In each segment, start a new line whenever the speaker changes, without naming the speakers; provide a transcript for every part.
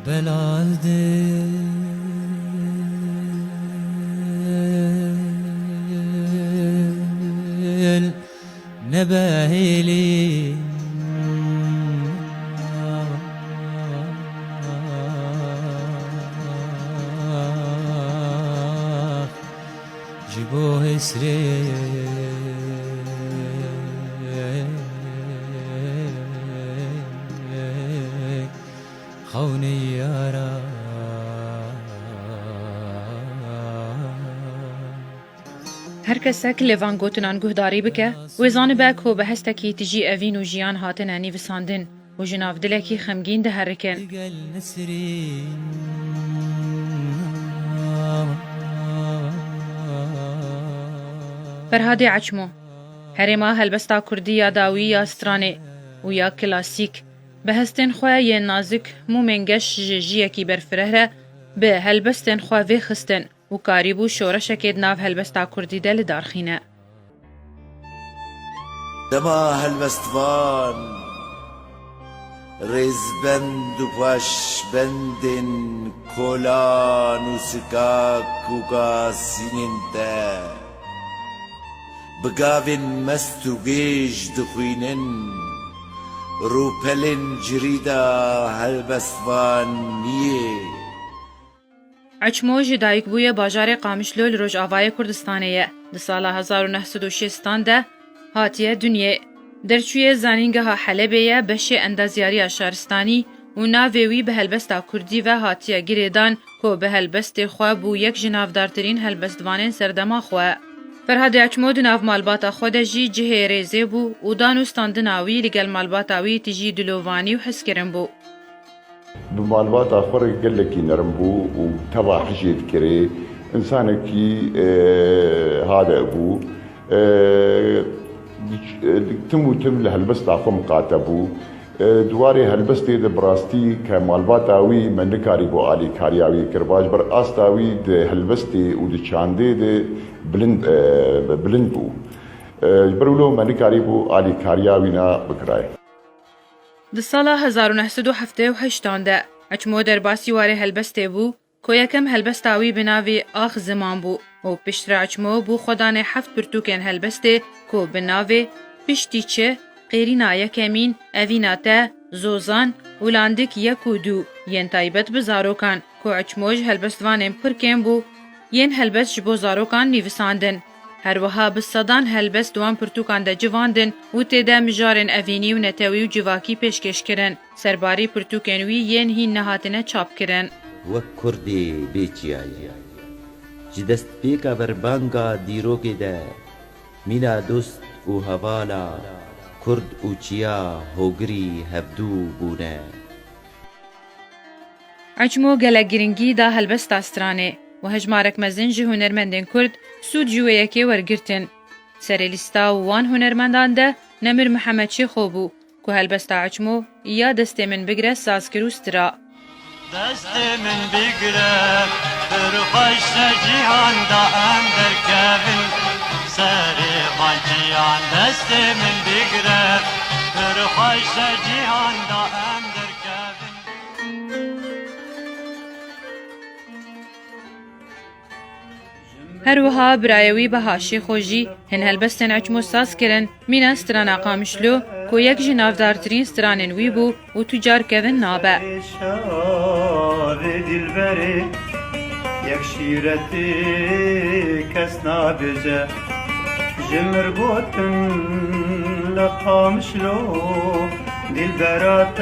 بلال دل نبهيلي جيبوه اسري خوني يارا
هر کسک لیوان گوتنان گهداری بکه و زانه بک و به هستکی تجی اوین و جیان هاتن انی وساندن و جناف دلکی خمگین ده هرکن. فرهاد عچمو هرما هلبستا کردی یا داوی یا استرانه و یا کلاسیک به هستن خواه یه نازک مو منگش جیجی کی برفره به هلبستن خواه وی خستن و کاریبو شورش کد ناف هلبستا کردی دل دارخینه.
دما هلبستوان ریزبند و پاشبندن کلان و سکاک و گاسینن ده بگاوین مست و گیج دخوینن روپلن جریدا هلبستوان نیه.
عچمو جدایک بوی باجار قامشلو لروج آوای کردستانه ده سال 1906 ده هاتیه دنیا درچوی زانینگه ها حلبیه بشه اندازیاری شهرستانی و ناویوی به هلبستا کردی و هاتیه گریدان که به هلبست خواه بو یک جنافدارترین هلبستوانین سردما خواه. فرهاد عچمو دو ناو مالباتا خود جی جه ریزه بو و دانوستان دناوی لگل مالباتاوی تجی دلووانی و حس کرن بو.
بمالبات آخر قلكي نرمبو وتبع حشيت كري إنسانكي هذا أبو تم لهالبست عفو مقاتبو دواري هالبستي ده براستي كمالباتاوي من نكاري بو آلي كارياوي كرباج بر آستاوي ده هالبستي وده چانده ده بلند بو برولو من نكاري بو آلي كارياوي نا بكراي.
ده سال 1978 ده عچمو در باسی واره هلبسته بو که یکم هلبستاوی بناوی آخ زمان بو و پشتر عچمو بو خودانه 7 پرتوکن هلبسته که بناوی پشتی چه قیرینا یکمین اویناته زوزان ولاندک یک و دو ین تایبت بزاروکان که عچموش هلبستوانم پرکن بو ین هلبست جبو زاروکان نیوساندن. هر وها بصدان هلبست دوان پرتوکان ده جواندن و تیده مجارن اوینی و نتوی و جواکی پیشکش کرن. سرباری پرتوکنوی ین هین نهاتنه چاپ کرن.
وک کردی بیچیایی جدست پیکا بربانگا دیروگی ده مینا دوست و حوالا کرد و چیا هوگری هبدو بونه.
عچمو گلک گرنگی ده هلبست استرانه و هجمارک مزن جه هنرمندن کرد سود جوه یکی ورگرتن. سر لیستا وان هنرمندان ده نمر محمد شی خوبو که هلبستا عچمو یا دست من بگره سازکر و سترا.
دست من بگره برخوش جیهان دا ام در کبن سر بانچیان دست من بگره برخوش جیهان دا ام در کبن.
هر وها برایوی به هاشی خوشی هن هلبستن عچمو ساز کرن مین استرانا قامشلو که یک جنافدارترین استرانن وی بو و تجار کون نابه.
یک شیرتی کس نابجه جمر گوتن لقامشلو دل برات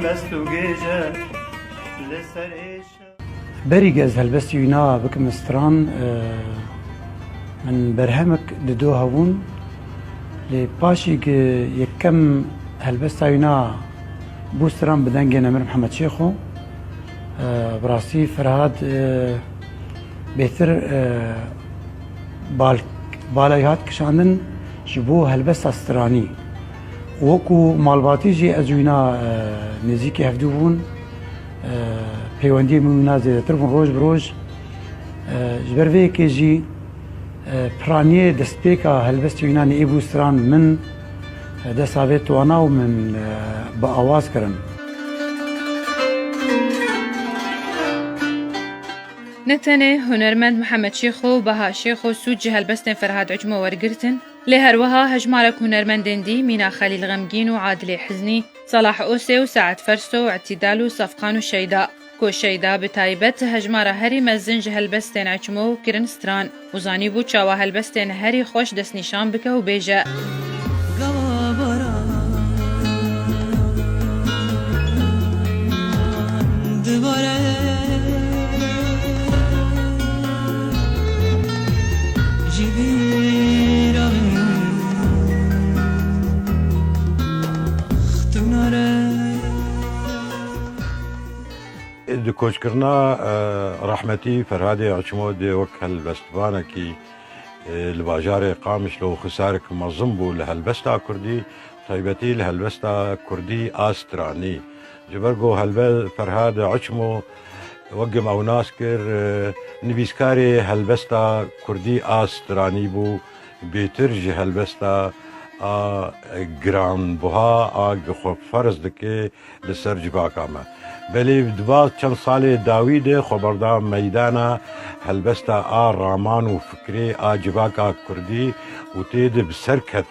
مستو گیجه لسر ایشه
بريجز هلبستي وينا بكم استران من برهمك ددو هون لباشي يكم هلبستا وينا بوستران بدنجي نمر محمد شيخو براسي فرهاد بهتر بالايات كشاندن جبو هلبستا استراني وكو مالباتي جي ازوينا نزيكي هفدوون پیوندی مونا زیادتر بون روز بروز جبر وی که جی پرانیه دستپیکا هلبست یونانی ایبوستران من دەساوێت توانە و من بە ئاواز کردن.
نتنه هنرمند محمد شیخ و بها شیخ و سود جه هلبستن فرهاد عجمو ورگرتن لی هروها هجمارک هنرمندن دی مینا خلیل غمگین و عادل حزنی صلاح اوسی و سعد فرسو و اعتدال و صفقان و شیدا کو شیدا به تایبت هجمار هری مزن جه هلبستن عجمو کرن ستران و زانی بو چاوا هلبستن هری خوش دست نشان بکه و بیجه
د کوچکرنا رحمتی فرهاد عچمو د وک هلبستوانه کی الباجار قامش لو خسارك منظم بو لهلبستا كردي طيبتي لهلبستا كردي آستراني جبرگو هلبل فرهاد عچمو وقم او ناسكر نبيسكاري هلبستا كردي آستراني بو بيترج هلبستا گران بوها خب فرض دکه لسر جباکامه بلی دبا چند سال داوید خبردار میدانا هلبستا رامان و فکری جباکا کردی و تید بسرکت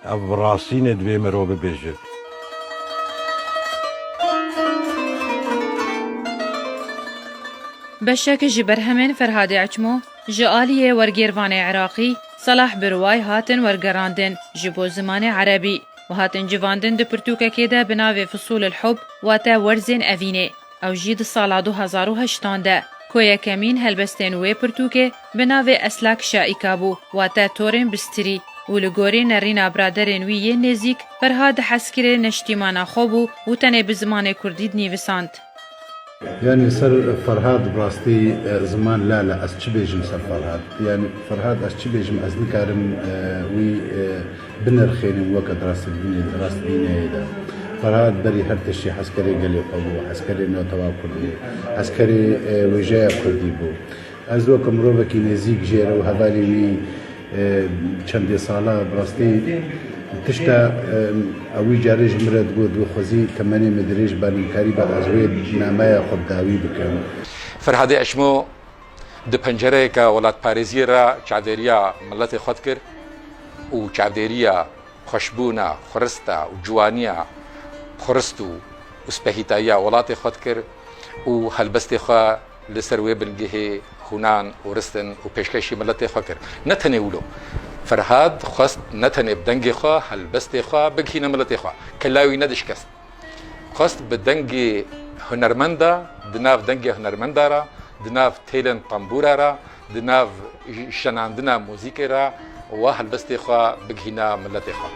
براسین دوی مرو ببیجد
بشک جبر همین فرهاد عچمو جآلیه ورگیروان عراقی صلاح برواي هاتن ورگراندن جبو زمان عربي وهاتن جواندن دو پرتوکه ده بناوی فصول الحب واتا ورزن اوینه او جید سالا 2008 ده کویا کمین هلبستن وی پرتوکه بناوی اسلاک شائکا بو واتا تورن بستری و لگوری نرینا برادرین وی نزیک فرهاد حسکر نشتیمانا خوبو و تنه بزمان کردید نیوساند
يعني سر فرهاد براستي زمان لا از چی بیجم سر فرهاد يعني فرهاد از چی بیجم از نکارم وی بنرخينم وقت راست ديني دا فرهاد بري هر تشي حسكري قلي قبو حسكري نوتوا كردي حسكري وجايا كردي بو از وكم روبكي نزيك جيرا وهبالي وي چند سالا براستي تشتا اوی جارج مرد گود و خوزی تمنی مدریج بانیکاری بعد از وی نامه خود داوی بکن
فرهاد عچمو د پنجره کا ولات پاریزی را چادریا ملت خود کر و چادریا خوشبونا خرستا و جوانیا خرستو و سپهیتایا ولات خود کر و هلبست خوا لسروی بنگه خونان و رستن و پیشکشی ملت خود کر نتنه ولو فرهاد خواست نتنه بدنگ خوا هلبست خوا بگهینه ملت خوا کلاوی ندش کست خواست بدنگ هنرمندا دناف دنگ هنرمندا را دناف تیلن طنبورا را دناف شناندنا موزیک را و هلبست خوا بگهینه ملت خوا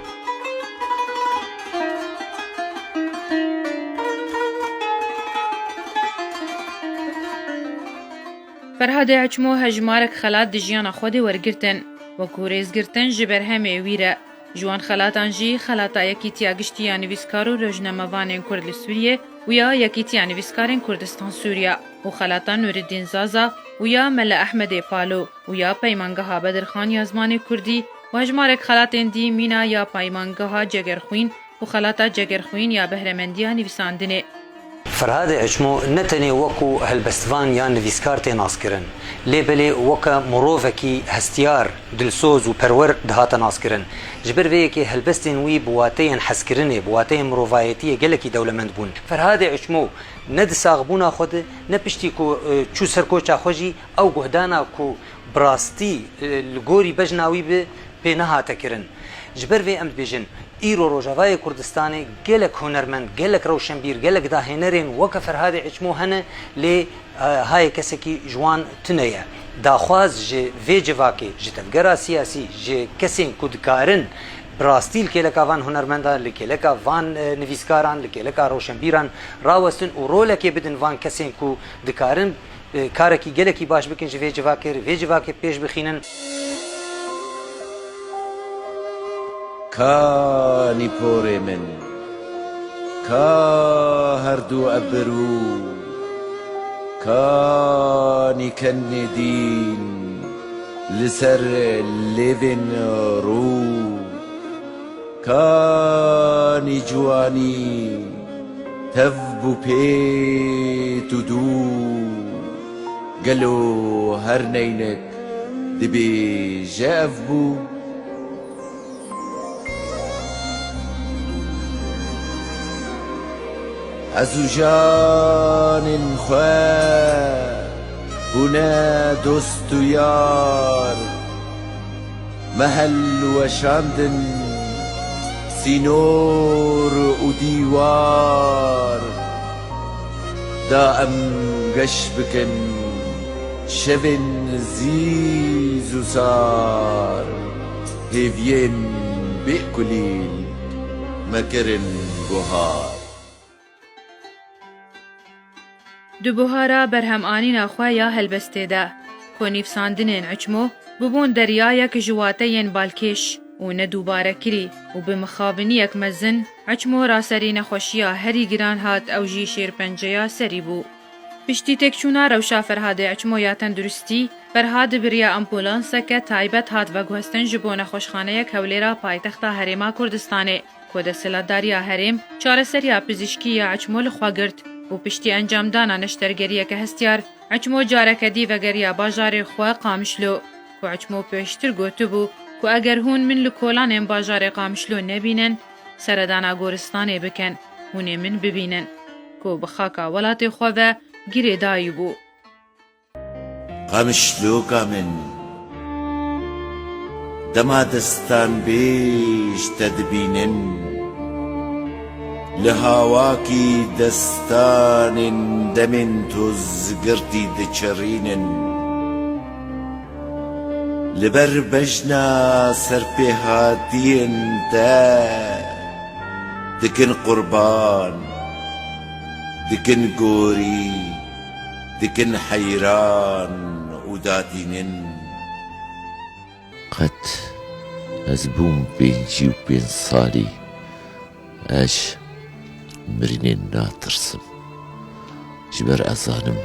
فرهاد عچمو هجمارک خلات دجیان خودی ورگرتن و کوریز گرتن جبر همه ویره جوان خلاتان جی خلاتا یکیتیا گشتیا نویسکار و رجنموانین کرد سوریه و یا یکیتیا نویسکارین کردستان سوریا و خلاتا نوردین زازا و یا مل احمد پالو و یا پیمانگاه بدرخان یازمان کردی و هجمارک خلاتین دی مینا یا پیمانگاه جگرخوین و خلاتا جگرخوین یا بهرمندیا نویساندنه
فرهاد عچمو نتني وكو هلبستفان يان نفيسكار تناس كرن ليبلي وكا مروفكي هستيار دلسوز و پرور دهاتا ناس كرن جبر ويكي هلبستين وي بواتين حسكرني بواتين مروفايتي قلكي دولمند بون فرهاد عچمو ند ساغبونا خود نپشتي كو چو سركو چا خوجي او گهدانا كو براستي لغوري بجناوي به نهاتا كرن جبر وي امد بيجن ایرو روجاوای کردستانی گلک هنرمند گلک روشنبیر گلک داهنرین وک فرهاد عچمو هنه لی های کسی کی جوان تنیه داخواز ج وی جواکی ج تفکر سیاسی ج کسی کدکارن براستیل کلک وان هنرمندان لکلک وان نویسکاران لکلک روشنبیران راوستن و رولکی بدن وان کسی کو دکارن کارکی گلکی باش بکن ج وی جواکی پیش بخینن
كاني بوري من كهردو أبرو كاني كندين لسر ليفن رو جوانی جوانی تف بو پێت و دوو گەلۆ هەر نەینێک دبێژە ئەف بوو ئەزوو ژانên xwe bûne dost û yar mehel weşandin sînor û dîwar da em geş bikin şevên zîz û sar hêviyên bêkulîl mekirin guhar
Du buhara berhemanîna xwe ya helbestê de konîvsandinên eçmo bibûn deryayek ji wateyên balkêş û nedûbare kirî û bi mixabiniyek mezin eçmo raserî nexweşiya herî giran hat ew jî şêrpenceya serî bû. Piştî têkçûna rewşa Ferhadê eçmo ya tenduristî, Ferhad biriya ambulanseke taybet hat veguhestin ji bo nexweşxaneyek hewlêra paytexta Herêma Kurdistanê ku desthilatdariya herêm çareseriya pizîşkî ya eçmo li xwe girt û piştî encamdana neştergeriyeke hestiyar eçmo careke dî vegeriya bajarê xwe Qamişlo ku eçmo pêştir gotibû ku eger hûn min li kolanên bajarê Qamişlo nebînin seredana goristanê bikin hûnê min bibînin ku bi xaka welatê xwe ve girê dayîbû.
Qamişloka min dema destan bêj te dibînin li hawakî destanên demên toz girtî diçerînin li ber bejna serpêhatiyên te dikin qurban dikin gorî dikin heyran û dadînin
قەت ez bûm pêncî û pênc salî eş mirinên natirsim ji ber ez zanim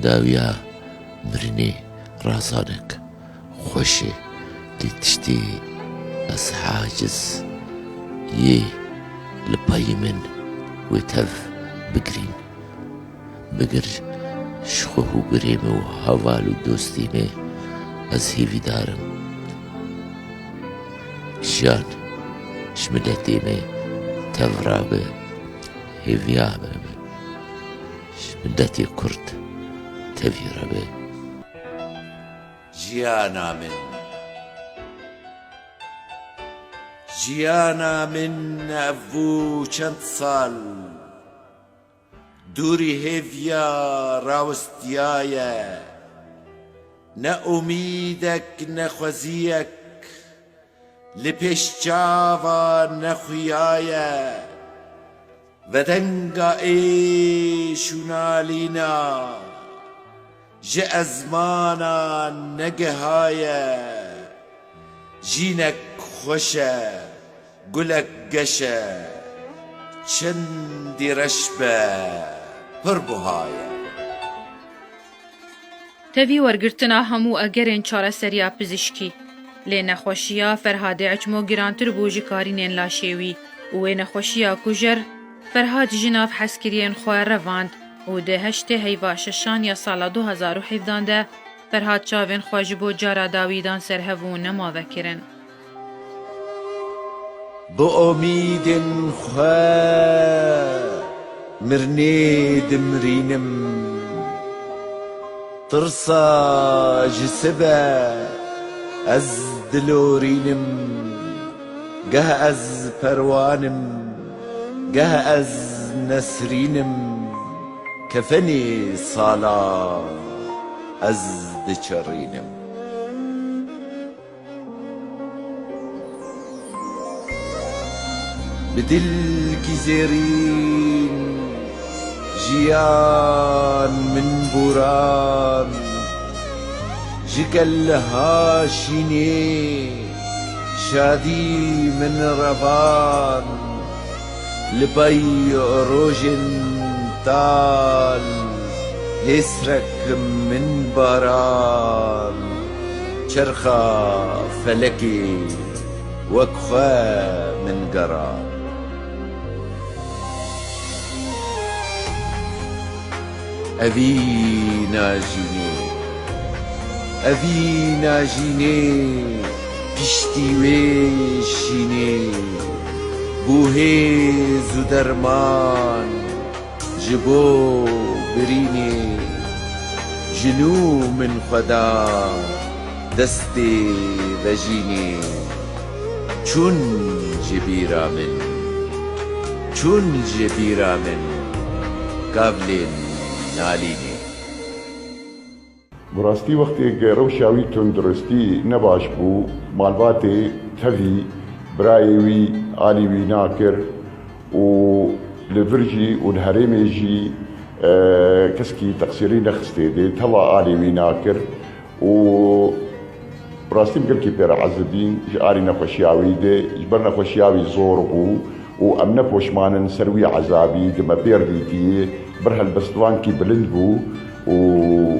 dawiya mirinê razanek xweş e lê tiştê ez haciz yê li payê min wê tev bigirîn bigir ji xwe û birê me û heval û dostî me ez hêvî darim jiyan ji milletê me tev rabe hêviya me ji milletê Kurd tevî rabe
jiyana min jiyana min ev bû çend sal dûrî hêviya rawistiyaye ne umîdek ne xweziyek li pêş çava nexuyaye vedenga êş û nalîna ji ezmana negehaye jînek xweş e gulek geş e çendî reş be pir buhaye
Tevî wergirtina hemû egerên çareseriya pizîşkî lê nexweşiya Ferhadê eçmo girantir bû ji karînên laşêwî û wê nexweşiya kujer Ferhad ji nav heskiriyên xwe revand û di heştê heyva şeşan ya sala 2017 de Ferhad çavên xwe ji bo cara dawîdan serhev û nema vekirin.
Bi omîdên xwe mirinê dimirînim tirsa ji sibe ez dilorînim geh ez perwanim geh ez nesrînim kefenê sala ez diçerînim bi dilkî zêrîn jiyan min boran ji kelha şînê şadî min revan li bay rojên tal hêsrek min baran çerxa felekê وكخا من قرار أبي ناجيني بشتي ويشيني بوهيز ودرمان جبو بريني جنو من خدا دستي بجيني چون جبيرا من قبل ناليني
براستی وقتی که روشاوی تندرستی نباش بو مالباتی تفی برایوی آلیوی ناکر و لفرجي والهرمي جي كسكي تقصيري نخستي دي تلا آلي ناكر و براستي بقل كي بير عزبين جاري نخوشياوي دي جبر نخوشياوي زور بو و ام نفوش مانا نسروي عذابي دي ما بير ديتي برها البستوان كي بلند بو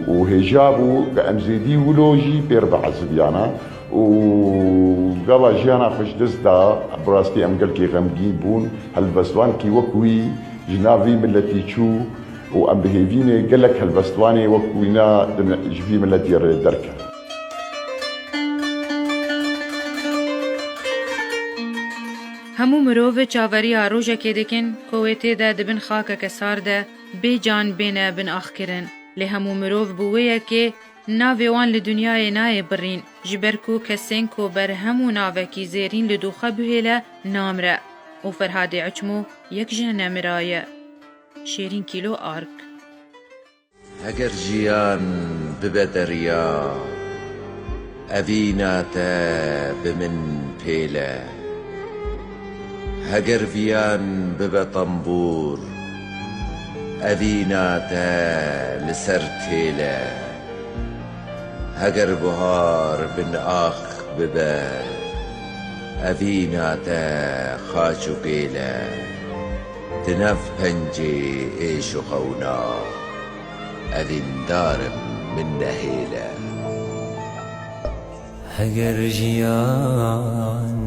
و هجابو كأمزيدي ولوجي بير بعزبيانا و قال جانا خوش دزدا براستي ام قال كي غمجين بون هالبستوان كي وكوي جنافي ملتي تشو و ام بهيفيني قال لك هالبستواني وكوينا جفي ملتي دركه
همو مروف چاوری آروژه که دکن کویته ده دبن خاک کسار ده بی جان بینه بن آخ کرن لی همو مروف بویه که ناوی وان لدنیای نای برین جبرکو کسین کو بر همو ناوکی زیرین لدوخه بهیله نامره و فرهاد عچمو یک جنه مرایه شیرین کیلو آرک
اگر جیان ببدریا اوینا تا بمن پیله هگر ویان ببطنبور اوینا تا لسر تیله هگر بهار بن آخ ببه اوینا تا خاچو قیله دنف پنجی ایش و قونا اوین دارم من نهیله
هگر جیان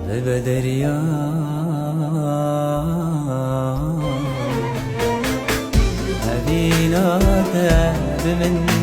ببدریا أبينا بمن